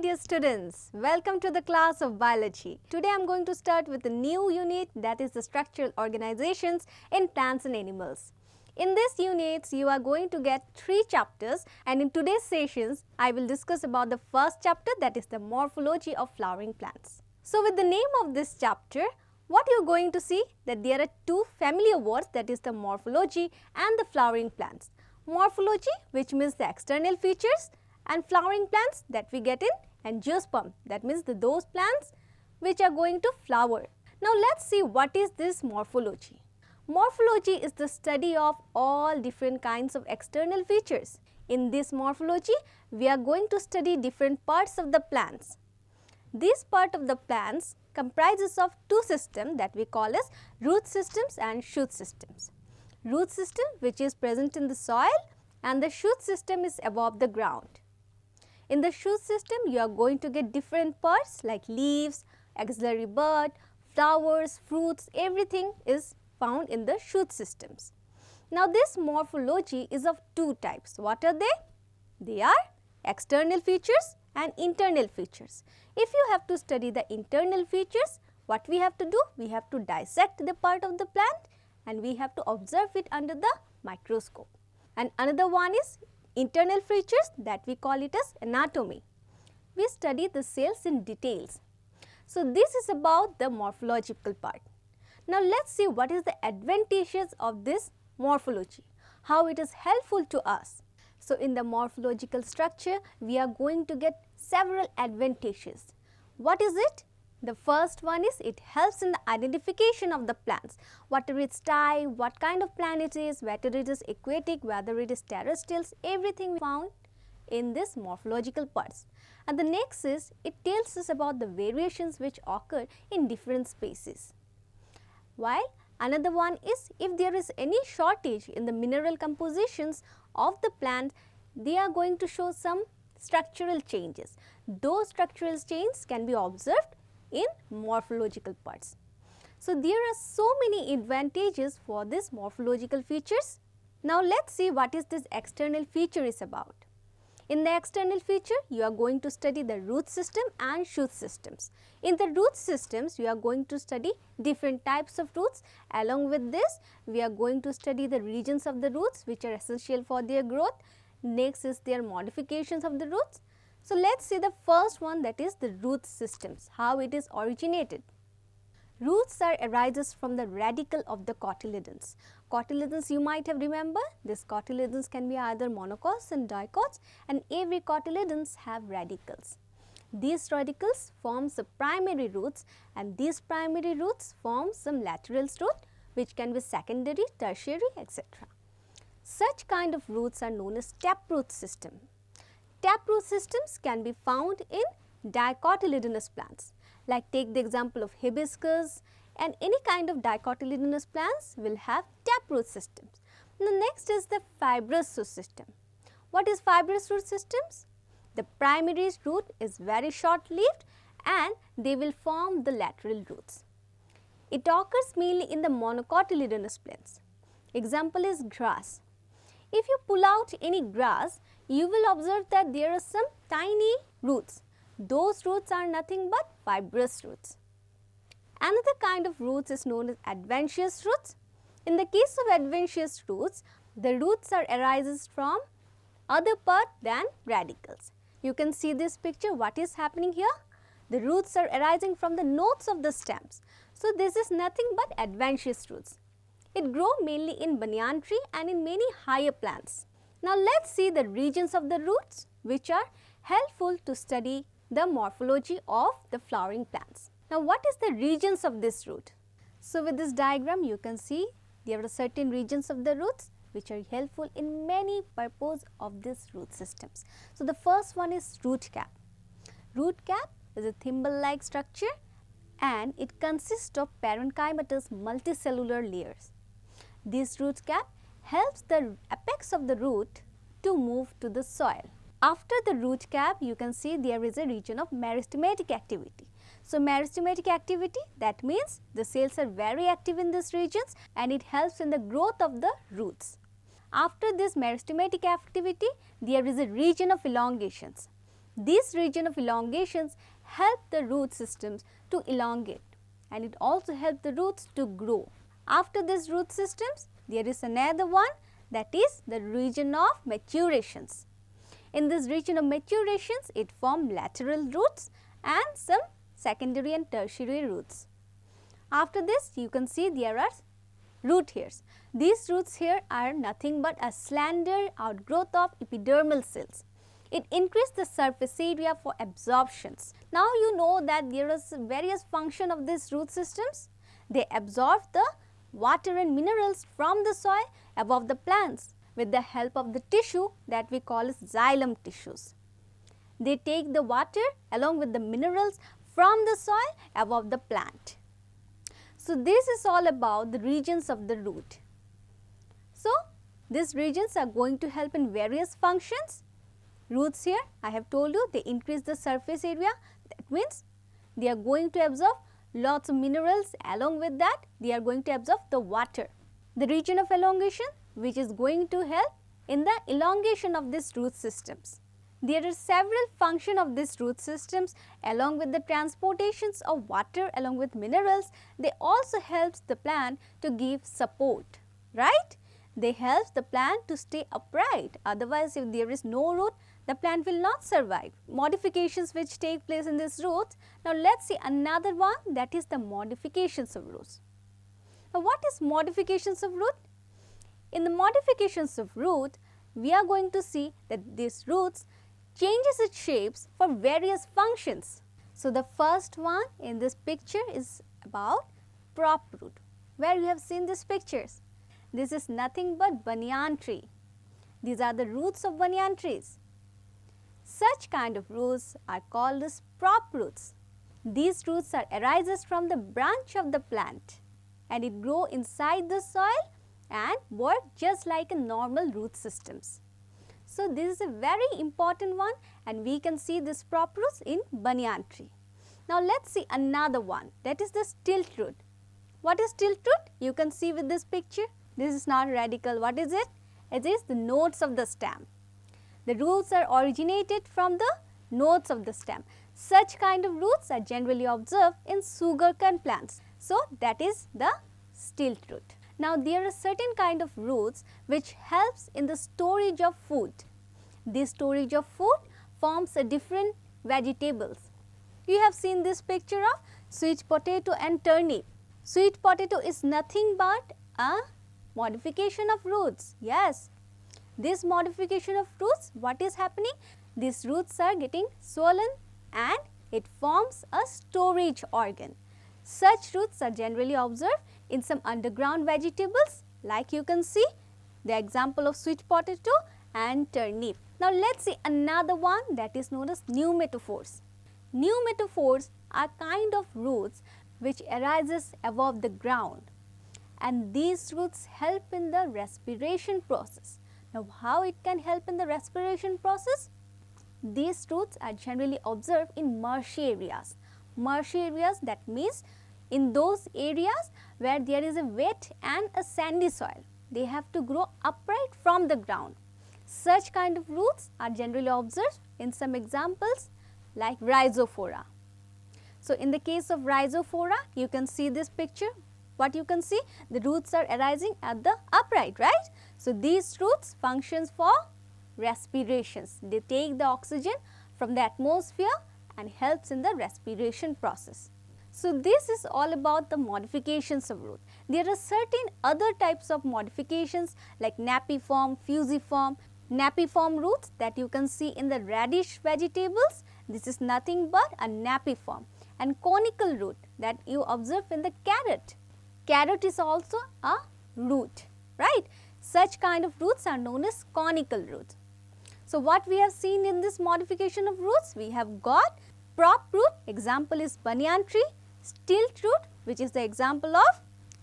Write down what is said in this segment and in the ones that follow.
dear students, welcome to the class of biology. Today I am going to start with a new unit, that is the structural organizations in plants and animals. In this unit you are going to get 3 chapters, and in today's sessions I will discuss about the first chapter, that is the morphology of flowering plants. So with the name of this chapter, what you are going to see that there are 2 familiar words, that is the morphology and the flowering plants. Morphology, which means the external features, and flowering plants that we get in angiosperm, that means those plants which are going to flower. Now let's see what is this morphology. Morphology is the study of all different kinds of external features. In this morphology, we are going to study different parts of the plants. This part of the plants comprises of 2 systems that we call as root systems and shoot systems. Root system, which is present in the soil, and the shoot system is above the ground. In the shoot system, you are going to get different parts like leaves, axillary bud, flowers, fruits, everything is found in the shoot systems. Now this morphology is of 2 types. What are they? They are external features and internal features. If you have to study the internal features, what we have to do? We have to dissect the part of the plant and we have to observe it under the microscope. And another one is internal features, that we call it as anatomy. We study the cells in details. So this is about the morphological part. Now let's see what is the advantages of this morphology, how it is helpful to us. So in the morphological structure, we are going to get several advantages. What is it? The first one is it helps in the identification of the plants, whatever its type, what kind of plant it is, whether it is aquatic, whether it is terrestrial, everything found in this morphological parts. And the next is it tells us about the variations which occur in different species. While another one is if there is any shortage in the mineral compositions of the plant, they are going to show some structural changes. Those structural changes can be observed in morphological parts. So there are so many advantages for this morphological features. Now let's see what is this external feature is about. In the external feature, you are going to study the root system and shoot systems. In the root systems, you are going to study different types of roots. Along with this, we are going to study the regions of the roots which are essential for their growth. Next is their modifications of the roots. So let's see the first one, that is the root systems, how it is originated. Roots arises from the radicle of the cotyledons. Cotyledons you might have remembered, these cotyledons can be either monocots and dicots, and every cotyledons have radicles. These radicles form the primary roots, and these primary roots form some lateral roots which can be secondary, tertiary, etc. Such kind of roots are known as taproot system. Taproot systems can be found in dicotyledonous plants. Like take the example of hibiscus, and any kind of dicotyledonous plants will have taproot systems. The next is the fibrous root system. What is fibrous root systems? The primary root is very short-lived and they will form the lateral roots. It occurs mainly in the monocotyledonous plants. Example is grass. If you pull out any grass, you will observe that there are some tiny roots. Those roots are nothing but fibrous roots. Another kind of roots is known as adventitious roots. In the case of adventitious roots, the roots arises from other part than radicals. You can see this picture, what is happening here? The roots are arising from the nodes of the stems. So this is nothing but adventitious roots. It grows mainly in banyan tree and in many higher plants. Now let's see the regions of the roots which are helpful to study the morphology of the flowering plants. Now what is the regions of this root? So with this diagram you can see there are certain regions of the roots which are helpful in many purposes of these root systems. So the first one is root cap. Root cap is a thimble-like structure and it consists of parenchymatous multicellular layers. This root cap helps the apex of the root to move to the soil. After the root cap, you can see there is a region of meristematic activity. So meristematic activity, that means the cells are very active in these regions and it helps in the growth of the roots. After this meristematic activity, there is a region of elongations. This region of elongations help the root systems to elongate, and it also helps the roots to grow. After these root systems, there is another one, that is the region of maturations. In this region of maturations, it forms lateral roots and some secondary and tertiary roots. After this, you can see there are root hairs. These roots here are nothing but a slender outgrowth of epidermal cells. It increases the surface area for absorptions. Now you know that there is various function of these root systems. They absorb the water and minerals from the soil above the plants with the help of the tissue that we call as xylem tissues. They take the water along with the minerals from the soil above the plant. So this is all about the regions of the root. So these regions are going to help in various functions. Roots here, I have told you, they increase the surface area. That means they are going to absorb lots of minerals. Along with that, they are going to absorb the water. The region of elongation, which is going to help in the elongation of these root systems. There are several functions of these root systems. Along with the transportations of water along with minerals, they also helps the plant to give support, right? They help the plant to stay upright. Otherwise, if there is no root, the plant will not survive. Modifications which take place in these roots. Now let's see another one, that is the modifications of roots. Now what is modifications of root? In the modifications of root, we are going to see that these roots changes its shapes for various functions. So the first one in this picture is about prop root, where you have seen these pictures. This is nothing but banyan tree. These are the roots of banyan trees. Such kind of roots are called as prop roots. These roots arises from the branch of the plant, and it grow inside the soil and work just like a normal root systems. So this is a very important one, and we can see this prop roots in banyan tree. Now let's see another one, that is the stilt root. What is stilt root? You can see with this picture. This is not radical. What is it? It is the nodes of the stem. The roots are originated from the nodes of the stem. Such kind of roots are generally observed in sugarcane plants. So that is the stilt root. Now there are certain kind of roots which helps in the storage of food. This storage of food forms a different vegetables. You have seen this picture of sweet potato and turnip. Sweet potato is nothing but a modification of roots. Yes, this modification of roots, what is happening? These roots are getting swollen and it forms a storage organ. Such roots are generally observed in some underground vegetables, like you can see the example of sweet potato and turnip. Now let's see another one, that is known as pneumatophores. Pneumatophores are kind of roots which arises above the ground, and these roots help in the respiration process. Now how it can help in the respiration process? These roots are generally observed in marshy areas. Marshy areas, that means in those areas where there is a wet and a sandy soil. They have to grow upright from the ground. Such kind of roots are generally observed in some examples like rhizophora. So in the case of rhizophora, you can see this picture. What you can see? The roots are arising at the upright, right? So these roots functions for respirations. They take the oxygen from the atmosphere and helps in the respiration process. So this is all about the modifications of root. There are certain other types of modifications like napiform, fusiform. Napiform roots that you can see in the radish vegetables. This is nothing but a napiform. And conical root that you observe in the carrot. Carrot is also a root, right? Such kind of roots are known as conical roots. So what we have seen in this modification of roots, we have got prop root, example is banyan tree, stilt root, which is the example of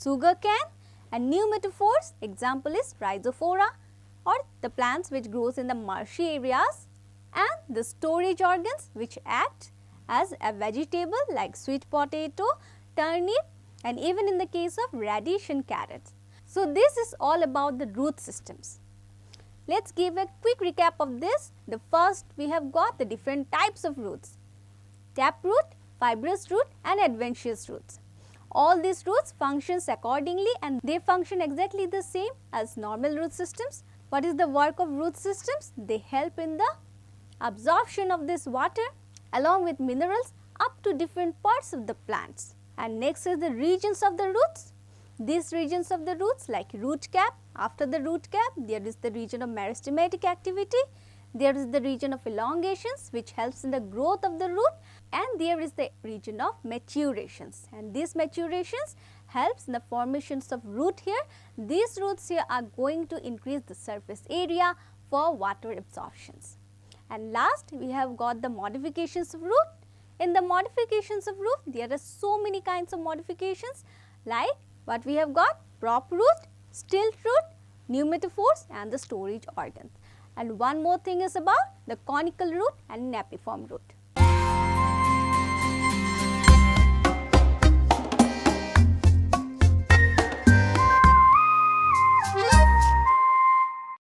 sugarcane, and pneumatophores, example is rhizophora, or the plants which grows in the marshy areas, and the storage organs which act as a vegetable like sweet potato, turnip, and even in the case of radish and carrots. So this is all about the root systems. Let's give a quick recap of this. The first, we have got the different types of roots: taproot, fibrous root and adventitious roots. All these roots functions accordingly and they function exactly the same as normal root systems. What is the work of root systems? They help in the absorption of this water along with minerals up to different parts of the plants. And next is the regions of the roots. These regions of the roots like root cap. After the root cap, there is the region of meristematic activity. There is the region of elongations which helps in the growth of the root, and there is the region of maturations, and these maturations helps in the formations of root here. These roots here are going to increase the surface area for water absorptions. And last, we have got the modifications of root. In the modifications of root, there are so many kinds of modifications like what we have got: prop root, stilt root, pneumatophores and the storage organs. And one more thing is about the conical root and napiform root.